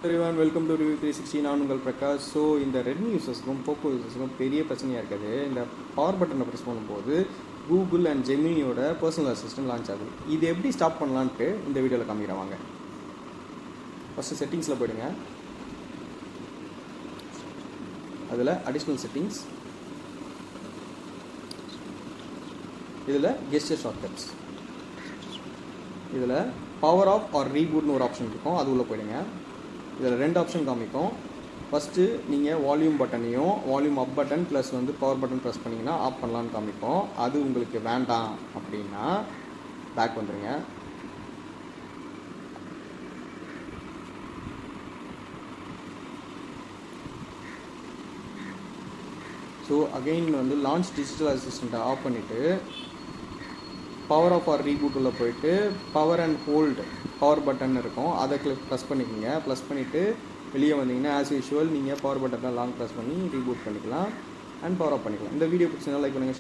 everyone, welcome to Review 360. நான் உங்கள் Prakash. So இந்த ரெட்மி யூசர்ஸ்க்கும் போக்கோ யூசர்ஸ்க்கும் பெரிய பிரச்சனையாக இருக்குது. இந்த பவர் பட்டனை ப்ரெஸ் பண்ணும்போது கூகுள் அண்ட் ஜெமினியோட பர்சனல் அசிஸ்டன்ட் லான்ச் ஆகுது. இது எப்படி ஸ்டாப் பண்ணலான்ட்டு இந்த வீடியோவில் காமிக்கிறேன் வாங்க. ஃபஸ்ட்டு செட்டிங்ஸில் போயிடுங்க. அதில் அடிஷ்னல் செட்டிங்ஸ், இதில் கெஸ்டர் ஷார்ட்கட்ஸ், இதில் பவர் ஆஃப் ஆர் ரீபூட்னு ஒரு ஆப்ஷன் இருக்கும், அது உள்ளே போயிடுங்க. இதில் ரெண்டு ஆப்ஷன் காமிக்கும். ஃபஸ்ட்டு நீங்கள் வால்யூம் பட்டனையும் volume up button plus power button press பண்ணிங்கன்னா ஆஃப் பண்ணலான்னு காமிக்கும். அது உங்களுக்கு வேண்டாம் அப்படின்னா பேக் வந்துடுங்க. ஸோ அகெயின் லான்ச் டிஜிட்டல் அசிஸ்டண்ட்டை ஆஃப் பண்ணிவிட்டு பவர் ஆஃப் ஆர் ரீபூட் உள்ள போயிட்டு power and hold power button இருக்கும், அதை ப்ரெஸ் பண்ணிக்கோங்க. ப்ரெஸ் பண்ணிவிட்டு வெளியே வந்தீங்கன்னா ஆஸ் யூஷுவல் நீங்கள் பவர் பட்டனை லாங் ப்ரெஸ் பண்ணி ரீபூட் பண்ணிக்கலாம் அண்ட் பவர் ஆஃப் பண்ணிக்கலாம். இந்த வீடியோ பிடிச்சதுனால லைக் பண்ணுங்கள்.